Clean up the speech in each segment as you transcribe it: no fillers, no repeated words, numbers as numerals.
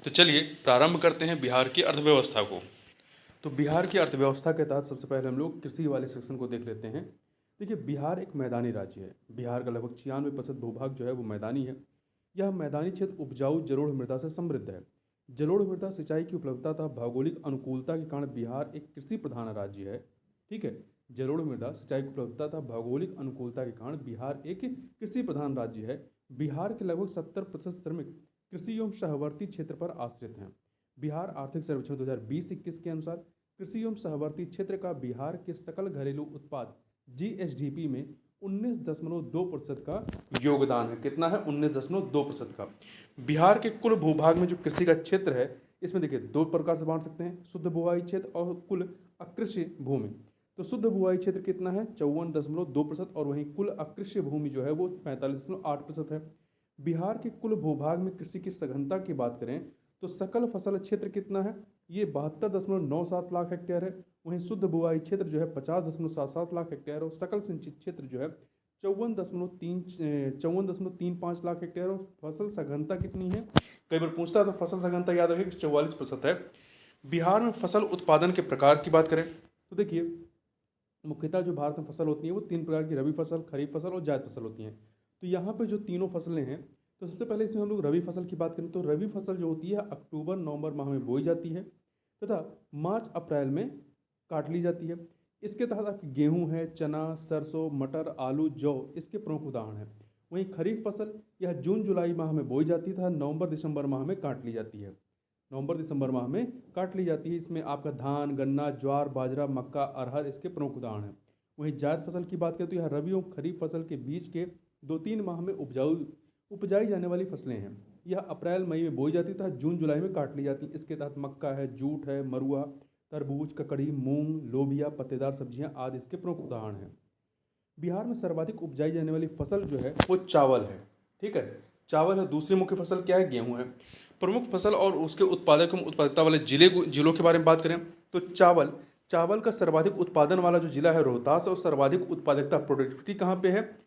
तो चलिए प्रारंभ करते हैं बिहार की अर्थव्यवस्था को। तो बिहार की अर्थव्यवस्था के तहत सबसे पहले हम लोग कृषि वाले सेक्शन को देख लेते हैं। देखिए, बिहार एक मैदानी राज्य है। बिहार का लगभग 96% भूभाग जो है वो मैदानी है। यह मैदानी क्षेत्र उपजाऊ जलोढ़ मृदा से समृद्ध है। जलोढ़ मृदा सिंचाई की उपलब्धता तथा भौगोलिक अनुकूलता के कारण बिहार एक कृषि प्रधान राज्य है। ठीक है। जलोढ़ मृदा सिंचाई की उपलब्धता तथा भौगोलिक अनुकूलता के कारण बिहार एक कृषि प्रधान राज्य है। बिहार के लगभग 70% श्रमिक कृषि एवं सहवर्ती क्षेत्र पर आश्रित हैं। बिहार आर्थिक सर्वेक्षण 2020-21 के अनुसार कृषि एवं सहवर्ती क्षेत्र का बिहार के सकल घरेलू उत्पाद जीएसडीपी में 19.2% का योगदान है। कितना है? 19.2% का। बिहार के कुल भूभाग में जो कृषि का क्षेत्र है, इसमें देखिए दो प्रकार से बांट सकते हैं, शुद्ध बुआई क्षेत्र और कुल अकृषि भूमि। तो शुद्ध बुआई क्षेत्र कितना है? 54.2%। और वहीं कुल अकृषि भूमि जो है वो 45.8% है। बिहार के कुल भूभाग में कृषि की सघनता की बात करें तो सकल फसल क्षेत्र कितना है? ये 72.97 लाख हेक्टेयर है। वहीं शुद्ध बुआई क्षेत्र जो है 50.77 लाख हेक्टेयर और सकल सिंचित क्षेत्र जो है 54.35 लाख हेक्टेयर। और फसल सघनता कितनी है? कई बार पूछता है तो फसल सघनता याद रखिए 44% है। बिहार में फसल उत्पादन के प्रकार की बात करें तो देखिए, मुख्यतः जो भारत में फसल होती है वो तीन प्रकार की, रबी फसल, खरीफ फसल और जायद फसल होती हैं। तो यहाँ पे जो तीनों फसलें हैं, तो सबसे पहले इसमें हम लोग रबी फसल की बात करें तो रबी फसल जो होती है अक्टूबर नवंबर माह में बोई जाती है तथा मार्च अप्रैल में काट ली जाती है। इसके तहत आपकी गेहूं है, चना, सरसों, मटर, आलू, जौ इसके प्रमुख उदाहरण हैं। वहीं खरीफ फसल यह जून जुलाई माह में बोई जाती है तथा नवंबर दिसंबर माह में काट ली जाती है। नवंबर दिसंबर माह में काट ली जाती है। इसमें आपका धान, गन्ना, ज्वार, बाजरा, मक्का, अरहर इसके प्रमुख उदाहरण हैं। वहीं जायद फसल की बात करें तो यह रबी और खरीफ फसल के बीच के 2-3 माह में उपजाई जाने वाली फसलें हैं। यह अप्रैल मई में बोई जाती है तथा जून जुलाई में काट ली जाती है। इसके तहत मक्का है, जूट है, मरुआ, तरबूज, ककड़ी, मूंग, लोबिया, पत्तेदार सब्जियां आदि इसके प्रमुख उदाहरण हैं। बिहार में सर्वाधिक उपजाई जाने वाली फसल जो है वो चावल है। ठीक है, चावल है। दूसरी मुख्य फसल क्या है? गेहूं है। प्रमुख फसल और उसके उत्पादक एवं उत्पादकता वाले जिलों के बारे में बात करें तो चावल का सर्वाधिक उत्पादन वाला जो जिला है रोहतास, और सर्वाधिक उत्पादकता प्रोडक्टिविटी कहाँ पे है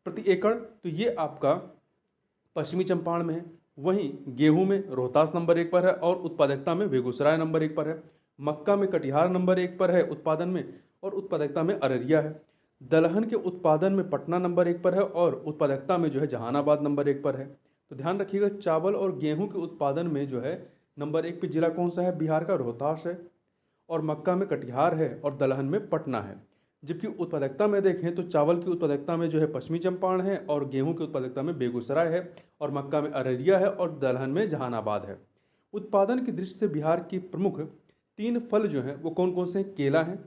प्रति एकड़? तो ये आपका पश्चिमी चंपारण में है। वहीं गेहूं में रोहतास नंबर 1 पर है और उत्पादकता में बेगूसराय नंबर 1 पर है। मक्का में कटिहार नंबर 1 पर है उत्पादन में, और उत्पादकता में अररिया है। दलहन के उत्पादन में पटना नंबर 1 पर है और उत्पादकता में जो है जहानाबाद नंबर 1 पर है। तो ध्यान रखिएगा, चावल और गेहूं के उत्पादन में जो है नंबर 1 पे जिला कौन सा है? बिहार का रोहतास है। और मक्का में कटिहार है और दलहन में पटना है। जबकि उत्पादकता में देखें तो चावल की उत्पादकता में जो है पश्चिमी चंपारण है, और गेहूं की उत्पादकता में बेगूसराय है, और मक्का में अररिया है, और दलहन में जहानाबाद है। उत्पादन की दृष्टि से बिहार की प्रमुख 3 फल जो हैं वो कौन कौन से हैं? केला है,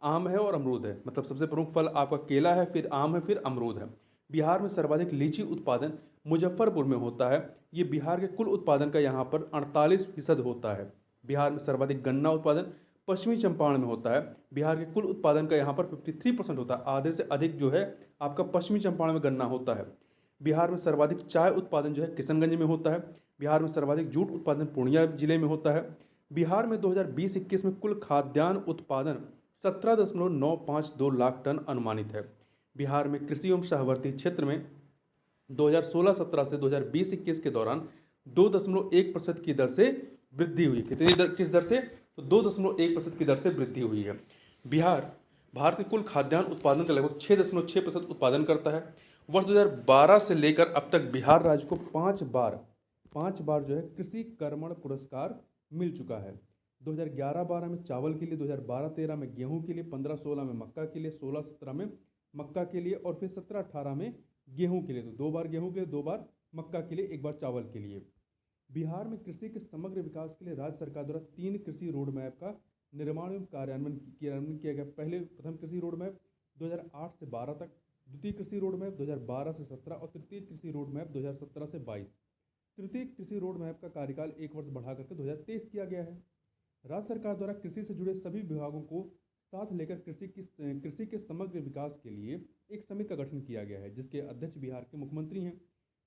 आम है और अमरूद है। मतलब सबसे प्रमुख फल आपका केला है, फिर आम है, फिर अमरूद है। बिहार में सर्वाधिक लीची उत्पादन मुजफ्फरपुर में होता है। ये बिहार के कुल उत्पादन का यहाँ पर 48% होता है। बिहार में सर्वाधिक गन्ना उत्पादन पश्चिमी चंपारण में होता है। बिहार के कुल उत्पादन का यहाँ पर 53% होता है। आधे से अधिक जो है आपका पश्चिमी चंपारण में गन्ना होता है। बिहार में सर्वाधिक चाय उत्पादन जो है किशनगंज में होता है। बिहार में सर्वाधिक जूट उत्पादन पूर्णिया जिले में होता है। बिहार में 2020-21 में कुल खाद्यान्न उत्पादन 17.952 लाख टन अनुमानित है। बिहार में कृषि एवं सहवर्ती क्षेत्र में 2016-17 से 2020-21 के दौरान 2.1% की दर से वृद्धि हुई। किस दर से? तो 2.1% की दर से वृद्धि हुई है। बिहार भारत के कुल खाद्यान्न उत्पादन का लगभग 6.6% उत्पादन करता है। वर्ष 2012 से लेकर अब तक बिहार राज्य को 5 बार जो है कृषि कर्मण पुरस्कार मिल चुका है। 2011-12 में चावल के लिए, 2012-13 में गेहूं के लिए, 15-16 में मक्का के लिए, 16-17 में मक्का के लिए, और फिर 17-18 में गेहूं के लिए। तो 2 बार गेहूं के लिए, 2 बार मक्का के लिए, 1 बार चावल के लिए। बिहार में कृषि के समग्र विकास के लिए राज्य सरकार द्वारा 3 कृषि रोड मैप का निर्माण एवं कार्यान्वयन किया गया। प्रथम कृषि रोड मैप 2008 से 12 तक, द्वितीय कृषि रोड मैप 2012 से 17 और तृतीय कृषि रोड मैप 2017 से 22। तृतीय कृषि रोड मैप का कार्यकाल 1 वर्ष बढ़ा करके 2023 किया गया है। राज्य सरकार द्वारा कृषि से जुड़े सभी विभागों को साथ लेकर कृषि के समग्र विकास के लिए एक समिति का गठन किया गया है, जिसके अध्यक्ष बिहार के मुख्यमंत्री हैं।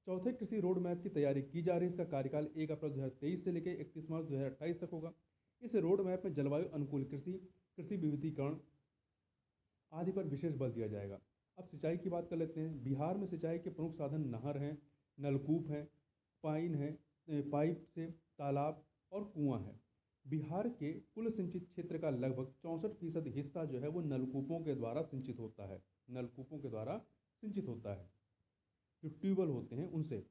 चौथे कृषि रोड मैप की तैयारी की जा रही है। इसका कार्यकाल 1 अप्रैल 2023 से लेकर 31 मार्च 2028 तक होगा। इस रोड मैप में जलवायु अनुकूल कृषि, कृषि विविधीकरण आदि पर विशेष बल दिया जाएगा। अब सिंचाई की बात कर लेते हैं। बिहार में सिंचाई के प्रमुख साधन नहर हैं, नलकूप हैं, पाइन है, पाइप से, तालाब और कुआं है। बिहार के कुल सिंचित क्षेत्र का लगभग 64% हिस्सा जो है वो नलकूपों के द्वारा सिंचित होता है। नलकूपों के द्वारा सिंचित होता है, जो ट्यूबवेल होते हैं उनसे।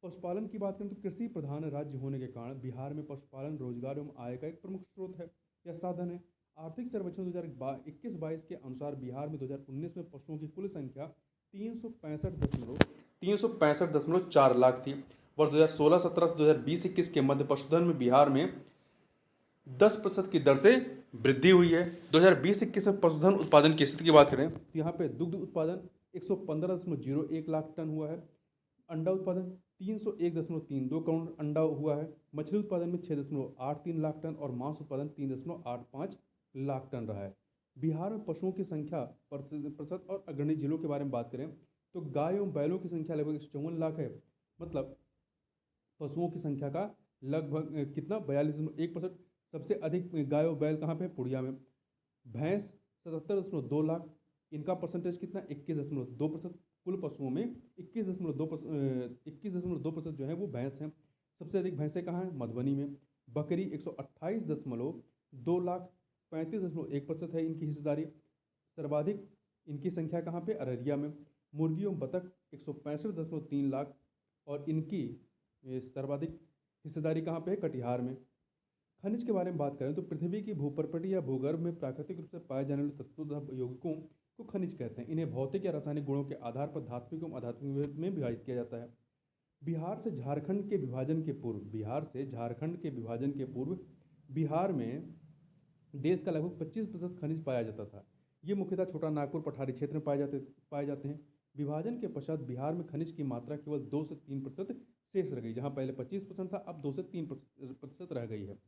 पशुपालन की बात करें तो कृषि प्रधान राज्य होने के कारण बिहार में पशुपालन रोजगार एवं आय का एक प्रमुख स्रोत है या साधन है। आर्थिक सर्वेक्षण 2021-22 के अनुसार बिहार में 2019 में पशुओं की कुल संख्या 365.4 लाख थी। वर्ष 2016-17 से 2020-21 के मध्य पशुधन में बिहार में 10% की दर से वृद्धि हुई है। 2020-21 में पशुधन उत्पादन की स्थिति की बात करें तो यहाँ पे दुग्ध उत्पादन 115.01 लाख टन हुआ है। अंडा उत्पादन 301.32 करोड़ अंडा हुआ है। मछली उत्पादन में 6.83 लाख टन और मांस उत्पादन 3.85 लाख टन रहा है। बिहार में पशुओं की संख्या प्रतिशत और अग्रणी जिलों के बारे में बात करें तो गाय एवं बैलों की संख्या लगभग 54 लाख है। मतलब पशुओं की संख्या का लगभग कितना 42.1%। सबसे अधिक गाय और बैल कहाँ पे? पूर्णिया में। भैंस 77.2 लाख, इनका परसेंटेज कितना? 21.2%। कुल पशुओं में 21.2% जो है वो भैंस हैं। सबसे अधिक भैंसें कहाँ हैं? मधुबनी में। बकरी 128.2 लाख, 35.1% है इनकी हिस्सेदारी। सर्वाधिक इनकी संख्या कहाँ पे? अररिया में। मुर्गी एवं बतख 165.3 लाख और इनकी सर्वाधिक हिस्सेदारी कहाँ पे है? कटिहार में। खनिज के बारे में बात करें तो पृथ्वी की भूपर्पटी या भूगर्भ में प्राकृतिक रूप से पाए जाने वाले तत्वों तथा यौगिकों को खनिज कहते हैं। इन्हें भौतिक या रासायनिक गुणों के आधार पर धात्विक एवं अधात्विक में विभाजित किया जाता है। बिहार से झारखंड के विभाजन के पूर्व बिहार में देश का लगभग 25% खनिज पाया जाता था। ये मुख्यतः छोटा नागपुर पठारी क्षेत्र में पाए जाते हैं। विभाजन के पश्चात बिहार में खनिज की मात्रा केवल 2 से 3% शेष रह गई। जहाँ पहले 25% था, अब 2 से 3% रह गई है।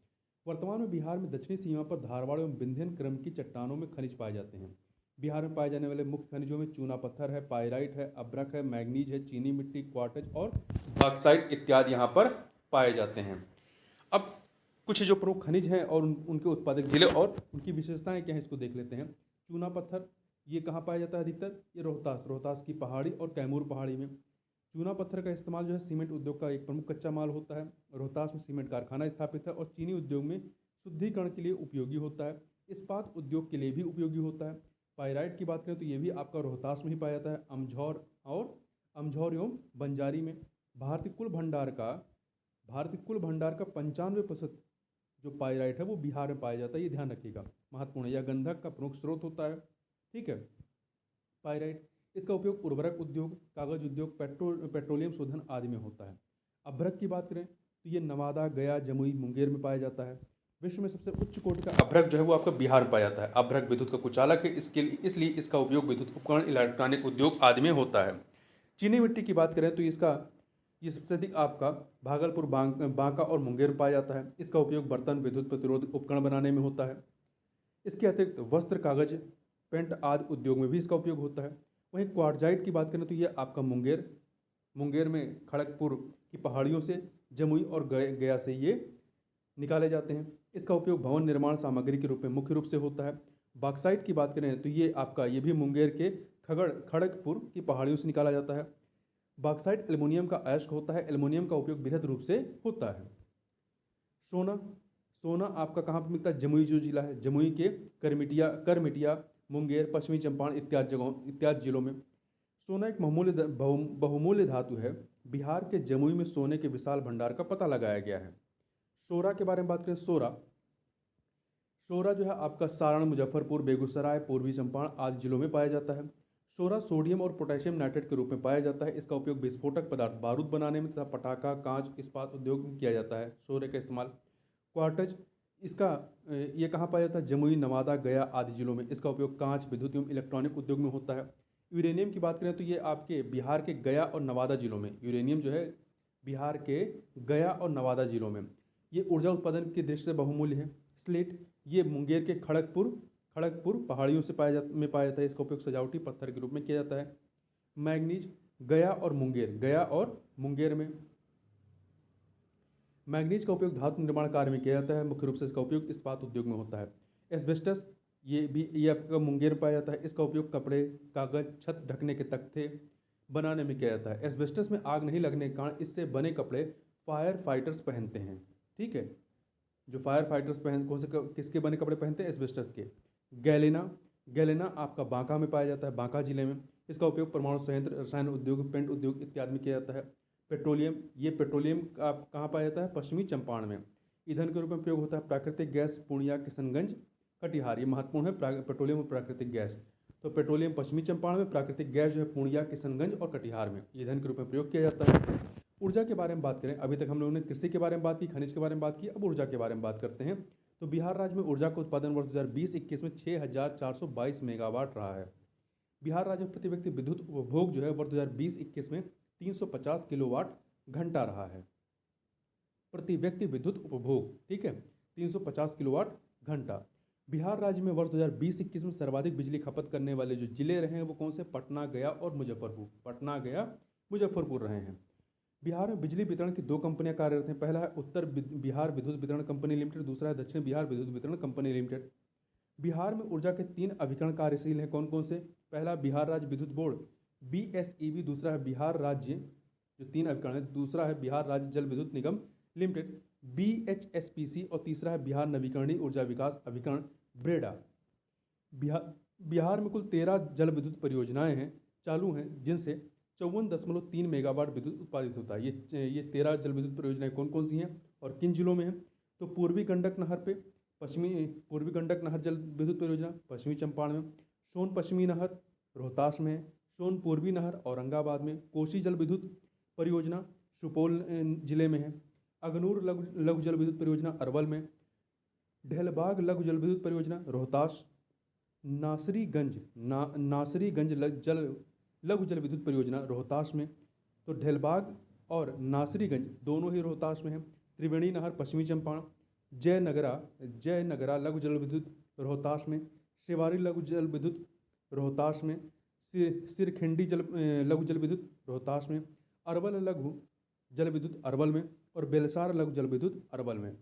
वर्तमान में बिहार में दक्षिणी सीमा पर धारवाड़ एवं विंध्यन क्रम की चट्टानों में खनिज पाए जाते हैं। बिहार में पाए जाने वाले मुख्य खनिजों में चूना पत्थर है, पायराइट है, अभ्रक है, मैग्नीज है, चीनी मिट्टी, क्वार्टज और बॉक्साइट इत्यादि यहाँ पर पाए जाते हैं। अब कुछ जो प्रमुख खनिज हैं और उनके उत्पादक जिले और उनकी विशेषताएं क्या हैं इसको देख लेते हैं। चूना पत्थर ये कहाँ पाया जाता है अधिकतर? ये रोहतास की पहाड़ी और कैमूर पहाड़ी में। चूना पत्थर का इस्तेमाल जो है सीमेंट उद्योग का एक प्रमुख कच्चा माल होता है। रोहतास में सीमेंट कारखाना स्थापित है और चीनी उद्योग में शुद्धिकरण के लिए उपयोगी होता है। इस्पात उद्योग के लिए भी उपयोगी होता है। पायराइट की बात करें तो ये भी आपका रोहतास में ही पाया जाता है, अमझौर एवं बंजारी में। भारतीय कुल भंडार का 95% जो पायराइट है वो बिहार में पाया जाता है, ये ध्यान रखिएगा, महत्वपूर्ण है। यह गंधक का प्रमुख स्रोत होता है, ठीक है। पायराइट इसका उपयोग उर्वरक उद्योग, कागज उद्योग, पेट्रोलियम शोधन आदि में होता है। अभ्रक की बात करें तो ये नवादा, गया, जमुई, मुंगेर में पाया जाता है। विश्व में सबसे उच्च कोटि का अभ्रक जो है वो आपका बिहार में पाया जाता है। अभ्रक विद्युत का कुचालक है, इसलिए इसका उपयोग विद्युत उपकरण, इलेक्ट्रॉनिक उद्योग आदि में होता है। चीनी मिट्टी की बात करें तो ये सबसे अधिक आपका भागलपुर, बांका और मुंगेर में पाया जाता है। इसका उपयोग बर्तन, विद्युत प्रतिरोध उपकरण बनाने में होता है। इसके अतिरिक्त वस्त्र, कागज, पेंट आदि उद्योग में भी इसका उपयोग होता है। वहीं क्वार्टजाइट की बात करें तो ये आपका मुंगेर में खड़गपुर की पहाड़ियों से, जमुई और गया से ये निकाले जाते हैं। इसका उपयोग भवन निर्माण सामग्री के रूप में मुख्य रूप से होता है। बॉक्साइट की बात करें तो ये भी मुंगेर के खड़गपुर की पहाड़ियों से निकाला जाता है। बॉक्साइट एल्युमिनियम का अयस्क होता है। एल्युमिनियम का उपयोग बृहद रूप से होता है। सोना आपका कहाँ पर मिलता है? जमुई जो जिला है, जमुई के करमिटिया, मुंगेर, पश्चिमी चंपारण इत्यादि जिलों में। सोना एक बहुमूल्य धातु है। बिहार के जमुई में सोने के विशाल भंडार का पता लगाया गया है। सोरा के बारे में बात करें, सोरा जो है आपका सारण, मुजफ्फरपुर, बेगूसराय, पूर्वी चंपारण आदि जिलों में पाया जाता है। सोरा सोडियम और पोटेशियम नाइट्रेट के रूप में पाया जाता है। इसका उपयोग विस्फोटक पदार्थ बारूद बनाने में तथा पटाखा, कांच, इस्पात उद्योग में किया जाता है सोरे का इस्तेमाल। क्वार्टज ये कहाँ पाया जाता है? जमुई, नवादा, गया आदि जिलों में। इसका उपयोग कांच, विद्युत एवं इलेक्ट्रॉनिक उद्योग में होता है। यूरेनियम की बात करें तो ये आपके बिहार के गया और नवादा जिलों में, यूरेनियम जो है बिहार के गया और नवादा जिलों में, ये ऊर्जा उत्पादन की दृष्टि से बहुमूल्य है। स्लेट ये मुंगेर के खड़गपुर पहाड़ियों से पाया जाता है। इसका उपयोग सजावटी पत्थर के रूप में किया जाता है। मैग्नीज गया और मुंगेर में। मैग्नीज का उपयोग धातु निर्माण कार्य में किया जाता है। मुख्य रूप से इसका उपयोग इस्पात उद्योग में होता है। एस्बेस्टस ये आपका मुंगेर में पाया जाता है। इसका उपयोग कपड़े, कागज, छत ढकने के तख्ते बनाने में किया जाता है। एस्बेस्टस में आग नहीं लगने के कारण इससे बने कपड़े फायर फाइटर्स पहनते हैं। ठीक है, जो फायर फाइटर्स कौन से किसके बने कपड़े पहनते हैं? एस्बेस्टस के। गैलेना, गैलेना आपका बांका में पाया जाता है, बांका जिले में। इसका उपयोग परमाणु संयंत्र, रसायन उद्योग, पेंट उद्योग इत्यादि में किया जाता है। पेट्रोलियम, ये पेट्रोलियम आप कहाँ पाया जाता है? पश्चिमी चंपारण में। ईंधन के रूप में प्रयोग होता है प्राकृतिक गैस, पूर्णिया, किशनगंज, कटिहार। ये महत्वपूर्ण है, पेट्रोलियम और प्राकृतिक गैस। तो पेट्रोलियम पश्चिमी चंपारण में, प्राकृतिक गैस जो है पूर्णिया, किशनगंज और कटिहार में ईंधन के रूप में प्रयोग किया जाता है। ऊर्जा के बारे में बात करें, अभी तक हम लोगों ने कृषि के बारे में बात की, खनिज के बारे में बात की, अब ऊर्जा के बारे में बात करते हैं। तो बिहार राज्य में ऊर्जा का उत्पादन वर्ष 2020-21 में 6422 मेगावाट रहा है। बिहार राज्य में प्रति व्यक्ति विद्युत उपभोग जो है वर्ष 2020-21 में 350 किलोवाट घंटा रहा है। प्रति व्यक्ति विद्युत उपभोग, ठीक है, 350 किलोवाट घंटा। बिहार राज्य में वर्ष 2020-21 में सर्वाधिक बिजली खपत करने वाले जो जिले रहे हैं वो कौन से? पटना, गया और मुजफ्फरपुर। पटना, गया, मुजफ्फरपुर रहे हैं। बिहार में बिजली वितरण की दो कंपनियां कार्यरत हैं। पहला है उत्तर बिहार विद्युत वितरण कंपनी लिमिटेड, दूसरा है दक्षिण बिहार विद्युत वितरण कंपनी लिमिटेड। बिहार में ऊर्जा के 3 अभिकरण कार्यशील हैं, कौन कौन से? पहला बिहार राज्य विद्युत बोर्ड BSEB, दूसरा है बिहार राज्य, जो 3 अभिकरण है, दूसरा है बिहार राज्य जल विद्युत निगम लिमिटेड BHSPC, और तीसरा है बिहार नवीकरणीय ऊर्जा विकास अभिकरण ब्रेडा। बिहार में कुल 13 जल विद्युत परियोजनाएं हैं, चालू हैं, जिनसे 54.3 मेगावाट विद्युत उत्पादित होता है। ये 13 जल विद्युत परियोजनाएं कौन कौन सी हैं और किन जिलों में हैं? तो पूर्वी गंडक नहर पे पूर्वी गंडक नहर जल विद्युत परियोजना पश्चिमी चंपारण में, सोन पश्चिमी नहर रोहतास में है, सोन पूर्वी नहर औरंगाबाद में, कोसी जल विद्युत परियोजना सुपौल जिले में है, अगनूर लघु जल विद्युत परियोजना अरवल में, ढेलबाग लघु जल विद्युत परियोजना रोहतास, नासरीगंज लघु जल विद्युत परियोजना रोहतास में। तो ढेलबाग और नासरीगंज दोनों ही रोहतास में है। त्रिवेणी नहर पश्चिमी चंपारण, जयनगरा लघु जल विद्युत रोहतास में, शिवारी लघु जल विद्युत रोहतास में, सिरखिंडी लघु जल विद्युत रोहतास में, अरवल लघु जल विद्युत अरवल में, और बेलसार लघु जल विद्युत अरवल में।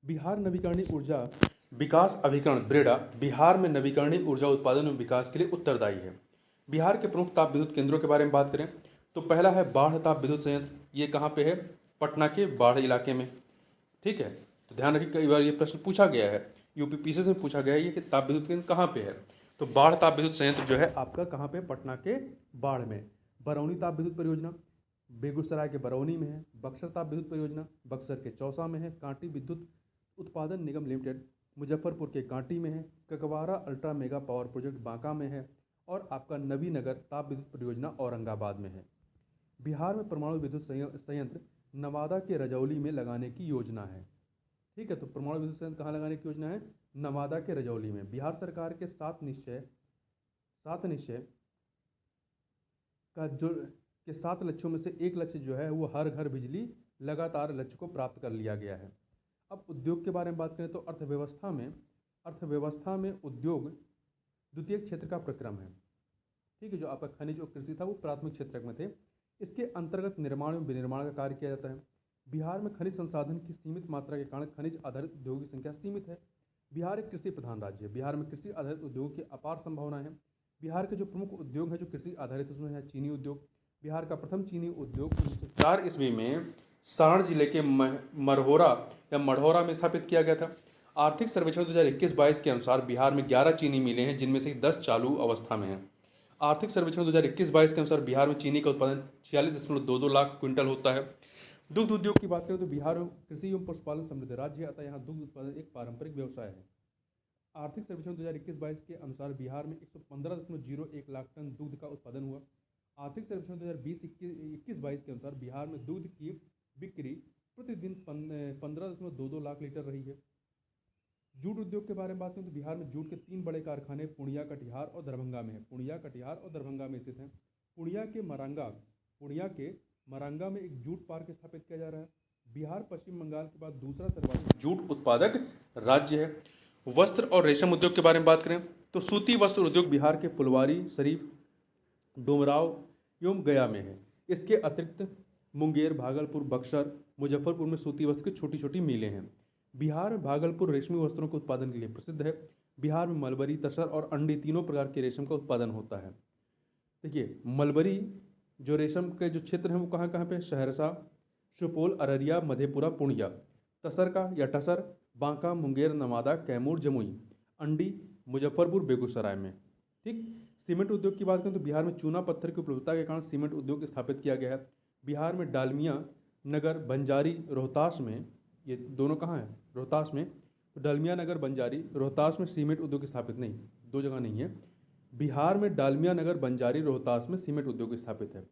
बिहार नवीकरणीय ऊर्जा विकास अभिकरण ब्रेडा बिहार में नवीकरणीय ऊर्जा उत्पादन और विकास के लिए उत्तरदायी है। बिहार के प्रमुख ताप विद्युत केंद्रों के बारे में बात करें तो पहला है बाढ़ ताप विद्युत संयंत्र। ये कहाँ पे है? पटना के बाढ़ इलाके में। ठीक है, तो ध्यान रखिए, कई बार ये प्रश्न पूछा गया है, यूपीपीसीएस में पूछा गया है ये कि ताप विद्युत केंद्र कहाँ पे है। तो बाढ़ ताप विद्युत संयंत्र जो है आपका कहाँ पे? पटना के बाढ़ में। बरौनी ताप विद्युत परियोजना बेगूसराय के बरौनी में है। बक्सर ताप विद्युत परियोजना बक्सर के चौसा में है। कांटी विद्युत उत्पादन निगम लिमिटेड मुजफ्फरपुर के कांटी में है। Kakwara ultra mega power project Banka में है। और आपका नवीनगर ताप विद्युत परियोजना औरंगाबाद में है। बिहार में परमाणु विद्युत संयंत्र नवादा के रजौली में लगाने की योजना है। ठीक है, तो परमाणु विद्युत संयंत्र कहाँ लगाने की योजना है? नवादा के रजौली में। बिहार सरकार के 7 निश्चय का जो के 7 लक्ष्यों में से एक लक्ष्य जो है वो हर घर बिजली लगातार लक्ष्य को प्राप्त कर लिया गया है। अब उद्योग के बारे में बात करें तो अर्थव्यवस्था में उद्योग द्वितीय क्षेत्र का प्रक्रम है। ठीक है, जो आपका खनिज और कृषि था वो प्राथमिक क्षेत्र में थे। इसके अंतर्गत निर्माण एवं विनिर्माण का कार्य किया जाता है। बिहार में खनिज संसाधन की सीमित मात्रा के कारण खनिज आधारित उद्योगों की संख्या सीमित है। बिहार एक कृषि प्रधान राज्य है। बिहार में कृषि आधारित उद्योगों की अपार संभावना है। बिहार के जो प्रमुख उद्योग है जो कृषि आधारित, उसमें है चीनी उद्योग। बिहार का प्रथम चीनी उद्योग 1904 ईस्वी में सारण जिले के मढ़ौरा में स्थापित किया गया था। आर्थिक सर्वेक्षण 2021-22 के अनुसार बिहार में 11 चीनी मिलें हैं, जिनमें से 10 चालू अवस्था में हैं। आर्थिक सर्वेक्षण 2021-22 के अनुसार बिहार में चीनी का उत्पादन 46.22 लाख क्विंटल होता है। दुग्ध उद्योग की बात करें तो बिहार कृषि एवं पशुपालन समृद्ध राज्य है, अतः यहाँ दुग्ध उत्पादन एक पारंपरिक व्यवसाय है। आर्थिक सर्वेक्षण 2021-22 के अनुसार बिहार में 115.01 लाख टन दुग्ध का उत्पादन हुआ। आर्थिक सर्वेक्षण 2020-21-22 के अनुसार बिहार में दुग्ध की बिक्री प्रतिदिन 15.22 लाख लीटर रही है। जूट उद्योग के बारे में बात करें तो बिहार में जूट के 3 बड़े कारखाने पूर्णिया, कटिहार और दरभंगा में है। पूर्णिया, कटिहार और दरभंगा में स्थित हैं। पूर्णिया के मरांगा में एक जूट पार्क स्थापित किया जा रहा है। बिहार पश्चिम बंगाल के बाद दूसरा सर्वाधिक जूट उत्पादक राज्य है। वस्त्र और रेशम उद्योग के बारे में बात करें तो सूती वस्त्र उद्योग बिहार के फुलवारी शरीफ, डोमराव एवं गया में है। इसके अतिरिक्त मुंगेर, भागलपुर, बक्सर, मुजफ्फरपुर में सूती वस्त्र की छोटी छोटी मिलें हैं। बिहार में भागलपुर रेशमी वस्त्रों के उत्पादन के लिए प्रसिद्ध है। बिहार में मलबरी, तसर और अंडी तीनों प्रकार के रेशम का उत्पादन होता है। देखिए, मलबरी जो रेशम के जो क्षेत्र हैं वो कहाँ कहाँ पे? सहरसा, सुपौल, अररिया, मधेपुरा, पूर्णिया। तसरका या टसर, बांका, मुंगेर, नवादा, कैमूर, जमुई। अंडी, मुजफ्फरपुर, बेगूसराय में। ठीक। सीमेंट उद्योग की बात करें तो बिहार में चूना पत्थर की उपलब्धता के कारण सीमेंट उद्योग स्थापित किया गया है। बिहार में डालमिया नगर, बंजारी, रोहतास में, ये दोनों कहाँ हैं? रोहतास में। तो डालमिया नगर, बंजारी, रोहतास में सीमेंट उद्योग स्थापित नहीं, दो जगह नहीं है। बिहार में डालमिया नगर, बंजारी, रोहतास में सीमेंट उद्योग स्थापित है।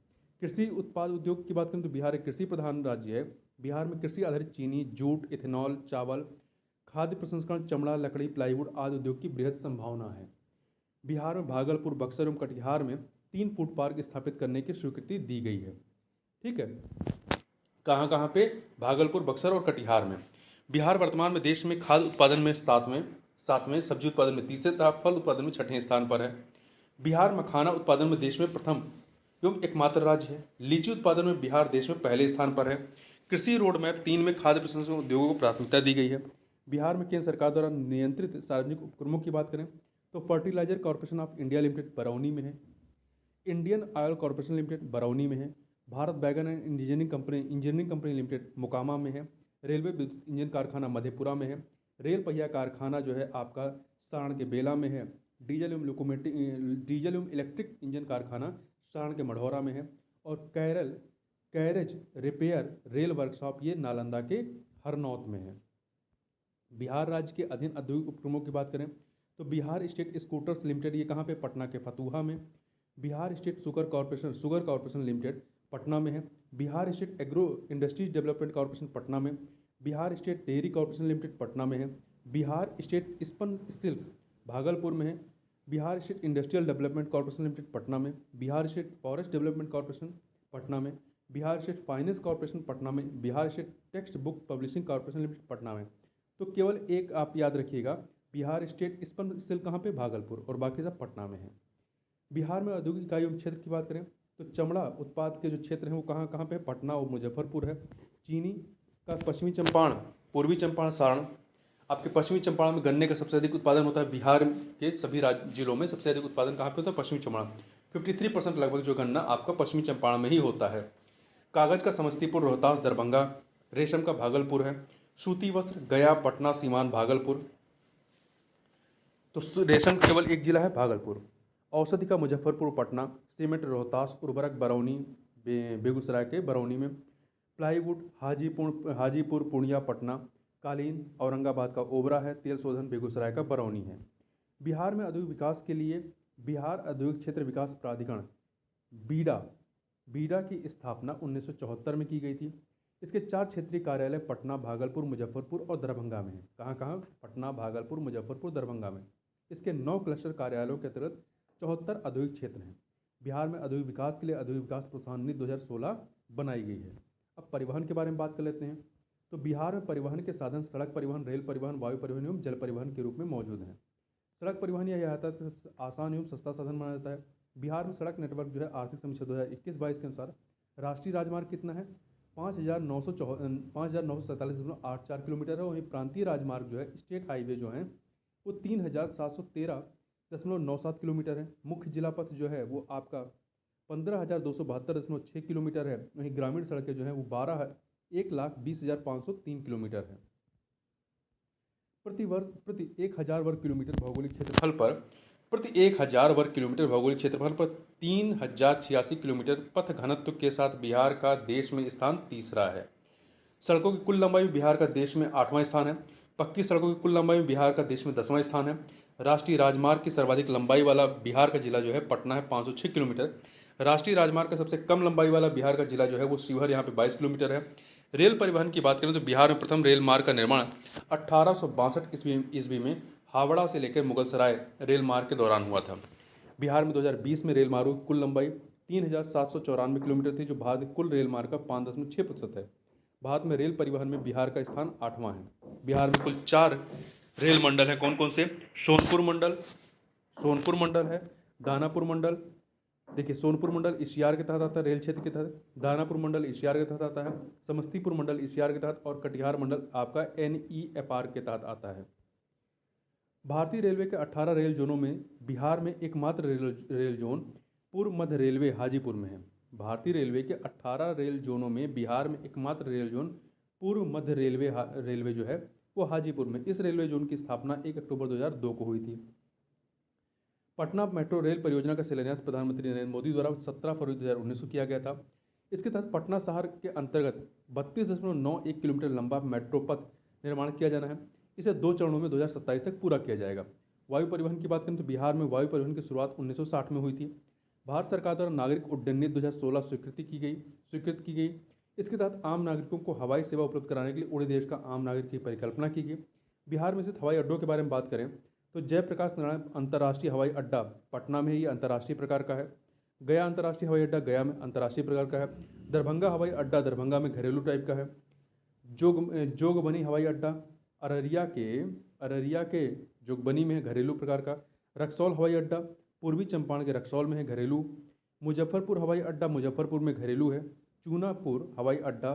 कृषि उत्पाद उद्योग की बात करें तो बिहार एक कृषि प्रधान राज्य है। बिहार में कृषि आधारित चीनी, जूट, इथेनॉल, चावल, खाद्य प्रसंस्करण, चमड़ा, लकड़ी, प्लाईवुड आदि उद्योग की बृहद संभावना है। बिहार में भागलपुर, बक्सर एवं कटिहार में 3 फूड पार्क स्थापित करने की स्वीकृति दी गई है। ठीक है। कहाँ कहाँ पे? भागलपुर, बक्सर और कटिहार में। बिहार वर्तमान में देश में खाद्य उत्पादन में सातवें, सब्जी उत्पादन में तीसरे तथा फल उत्पादन में छठे स्थान पर है। बिहार मखाना उत्पादन में देश में प्रथम एवं एकमात्र राज्य है। लीची उत्पादन में बिहार देश में पहले स्थान पर है। कृषि रोड मैप 3 में खाद्य प्रसंस्करण उद्योगों को प्राथमिकता दी गई है। बिहार में केंद्र सरकार द्वारा नियंत्रित सार्वजनिक उपक्रमों की बात करें तो fertiliser corporation of India limited Barauni में है। Indian oil corporation limited Barauni में है। Bharat wagon and engineering company limited Mokama में है। रेलवे विद्युत इंजन कारखाना मधेपुरा में है। रेल पहिया कारखाना जो है आपका सारण के बेला में है। डीजल एवं इलेक्ट्रिक इंजन कारखाना सारण के मढ़ौरा में है। और कैरेज रिपेयर रेल वर्कशॉप ये नालंदा के हरनौत में है। बिहार राज्य के अधीन औद्योगिक उपक्रमों की बात करें तो बिहार स्टेट स्कूटर्स लिमिटेड, ये कहाँ पे? पटना के फतुहा में। Bihar state sugar corporation limited Patna में है। Bihar state agro industries development corporation Patna में। Bihar state dairy corporation limited Patna में है। Bihar state spun silk Bhagalpur में है। Bihar state industrial development corporation limited Patna में। Bihar state forest development corporation Patna में। Bihar state finance corporation Patna में। Bihar state textbook publishing corporation limited Patna में। तो केवल एक आप याद रखिएगा, बिहार स्टेट इस्पन सिल्क कहाँ पे? भागलपुर, और बाकी सब पटना में है। बिहार में औद्योगिक इकाई एवं क्षेत्र की बात करें तो चमड़ा उत्पाद के जो क्षेत्र हैं वो कहाँ कहाँ पे? पटना और मुजफ्फरपुर है। चीनी का पश्चिमी चंपारण, पूर्वी चंपारण, सारण। आपके पश्चिमी चंपारण में गन्ने का सबसे अधिक उत्पादन होता है। बिहार के सभी जिलों में सबसे अधिक उत्पादन कहाँ पे होता है? पश्चिमी चंपारण। 53% लगभग जो गन्ना आपका पश्चिमी चंपारण में ही होता है। कागज़ का समस्तीपुर, रोहतास, दरभंगा। रेशम का भागलपुर है। सूती वस्त्र गया, पटना, सीवान, भागलपुर। तो रेशम केवल एक जिला है, भागलपुर। औषधि का मुजफ्फरपुर, पटना। सीमेंट रोहतास, उर्वरक बरौनी, बेगूसराय के बरौनी में। प्लाईवुड हाजीपुर, पूर्णिया, पटना। कालीन औरंगाबाद का ओबरा है। तेल शोधन बेगूसराय का बरौनी है। बिहार में औद्योगिक विकास के लिए बिहार औद्योगिक क्षेत्र विकास प्राधिकरण बीडा की स्थापना 1974 में की गई थी। इसके 4 क्षेत्रीय कार्यालय पटना, भागलपुर, मुजफ्फरपुर और दरभंगा में है। कहाँ कहाँ? पटना, भागलपुर, मुजफ्फरपुर, दरभंगा में। इसके 9 क्लस्टर कार्यालयों के अंतर्गत 74 औद्योगिक क्षेत्र हैं। बिहार में औद्योगिक विकास के लिए औद्योगिक विकास प्रोत्साहन नीति 2016 बनाई गई है। अब परिवहन के बारे में बात कर लेते हैं। तो बिहार में परिवहन के साधन सड़क परिवहन, रेल परिवहन, वायु परिवहन एवं जल परिवहन के रूप में मौजूद हैं। सड़क परिवहन या यातायात का सबसे आसान एवं सस्ता साधन माना जाता है। बिहार में सड़क नेटवर्क जो है आर्थिक समीक्षा 2021-22 के अनुसार राष्ट्रीय राजमार्ग कितना है? 5,947.84 किलोमीटर है। वहीं प्रांतीय राजमार्ग जो है, स्टेट हाईवे जो हैं वो 3,713.97 किलोमीटर है। मुख्य जिला पथ जो है वो आपका 15,272.6 किलोमीटर है। वहीं ग्रामीण सड़कें जो हैं वो 1,20,503 किलोमीटर है। प्रति 1,000 वर्ग किलोमीटर भौगोलिक क्षेत्रफल पर 3,086 किलोमीटर पथ घनत्व के साथ बिहार का देश में स्थान तीसरा है। सड़कों की कुल लंबाई में बिहार का देश में 8वां स्थान है। पक्की सड़कों की कुल लंबाई में बिहार का देश में 10वां स्थान है। राष्ट्रीय राजमार्ग की सर्वाधिक लंबाई वाला बिहार का जिला जो है पटना है, 506 किलोमीटर। राष्ट्रीय राजमार्ग का सबसे कम लंबाई वाला बिहार का जिला जो है वो शिवहर, यहाँ पे 22 किलोमीटर है। रेल परिवहन की बात करें तो बिहार में प्रथम रेल मार्ग का निर्माण 1862 ईस्वी में हावड़ा से लेकर मुगलसराय रेल मार्ग के दौरान हुआ था। बिहार में 2020 में रेल मार्ग की कुल लंबाई 3,794 किलोमीटर थी, जो भारत के कुल रेल मार्ग का 5.6% है। भारत में रेल परिवहन में बिहार का स्थान 8वां है। बिहार में कुल 4 रेल मंडल है। कौन कौन से? सोनपुर मंडल है, दानापुर मंडल, देखिए सोनपुर मंडल ईसीआर के तहत आता है, रेल क्षेत्र के तहत। दानापुर मंडल ईसीआर के तहत आता है। समस्तीपुर मंडल ईसीआर के तहत, और कटिहार मंडल आपका एनईएफआर के तहत आता है। भारतीय रेलवे के 18 रेल जोनों में बिहार में एकमात्र रेल जोन पूर्व मध्य रेलवे हाजीपुर में है। भारतीय रेलवे के 18 रेल जोनों में बिहार में एकमात्र रेल जोन पूर्व मध्य रेलवे जो है वो हाजीपुर में। इस रेलवे जोन की स्थापना 1 अक्टूबर 2002 को हुई थी। पटना मेट्रो रेल परियोजना का शिलान्यास प्रधानमंत्री नरेंद्र मोदी द्वारा 17 फरवरी 2019 को किया गया था। इसके तहत पटना शहर के अंतर्गत 32.91 किलोमीटर लंबा मेट्रो पथ निर्माण किया जाना है। इसे 2 चरणों में 2027 तक पूरा किया जाएगा। वायु परिवहन की बात करें तो बिहार में वायु परिवहन की शुरुआत 1960 में हुई थी। भारत सरकार द्वारा नागरिक उड्डयन नीति 2016 स्वीकृत की गई। इसके तहत आम नागरिकों को हवाई सेवा उपलब्ध कराने के लिए उड़े देश का आम नागरिक की परिकल्पना की गई। बिहार में स्थित हवाई अड्डों के बारे में बात करें तो जयप्रकाश नारायण अंतर्राष्ट्रीय हवाई अड्डा पटना में ही अंतर्राष्ट्रीय प्रकार का है। गया अंतर्राष्ट्रीय हवाई अड्डा गया में अंतर्राष्ट्रीय प्रकार का है। दरभंगा हवाई अड्डा दरभंगा में घरेलू टाइप का है। जोगबनी हवाई अड्डा अररिया के जोगबनी में है, घरेलू प्रकार का। रक्सौल हवाई अड्डा पूर्वी चंपारण के रक्सौल में है, घरेलू। मुजफ्फरपुर हवाई अड्डा मुजफ्फरपुर में घरेलू है। चूनापुर हवाई अड्डा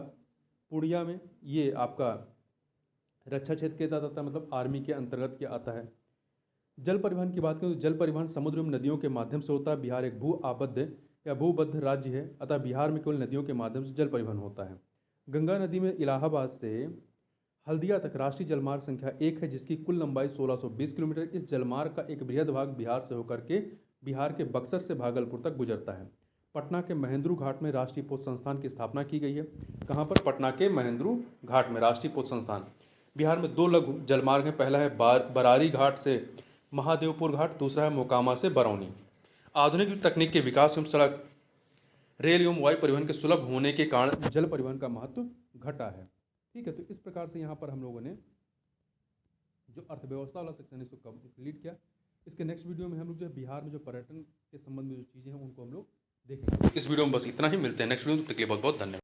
पूर्णिया में, ये आपका रक्षा क्षेत्र के तहत आता है, मतलब आर्मी के अंतर्गत के आता है। जल परिवहन की बात करें तो जल परिवहन समुद्र में नदियों के माध्यम से होता है। बिहार एक भूबद्ध राज्य है, अतः बिहार में केवल नदियों के माध्यम से जल परिवहन होता है। गंगा नदी में इलाहाबाद से हल्दिया तक राष्ट्रीय जलमार्ग संख्या 1 है, जिसकी कुल लंबाई 1620 किलोमीटर। इस जलमार्ग का एक बृहद भाग बिहार से होकर के बिहार के बक्सर से भागलपुर तक गुजरता है। पटना के महेंद्रू घाट में राष्ट्रीय पोत संस्थान की स्थापना की गई है। कहाँ पर? पटना के महेंद्रू घाट में राष्ट्रीय पोत संस्थान। बिहार में 2 लघु जलमार्ग हैं। पहला है बरारी घाट से महादेवपुर घाट, दूसरा है मोकामा से बरौनी। आधुनिक तकनीक के विकास एवं सड़क, रेल एवं वायु परिवहन के सुलभ होने के कारण जल परिवहन का महत्व घटा है। ठीक है, तो इस प्रकार से यहाँ पर हम लोगों ने जो अर्थव्यवस्था वाला सेक्शन है इसको कंप्लीट किया। इसके नेक्स्ट वीडियो में हम लोग जो है बिहार में जो पर्यटन के संबंध में जो चीज़ें हैं उनको हम लोग देखेंगे। इस वीडियो में बस इतना ही, मिलते हैं नेक्स्ट वीडियो में। तब तक के लिए बहुत बहुत धन्यवाद।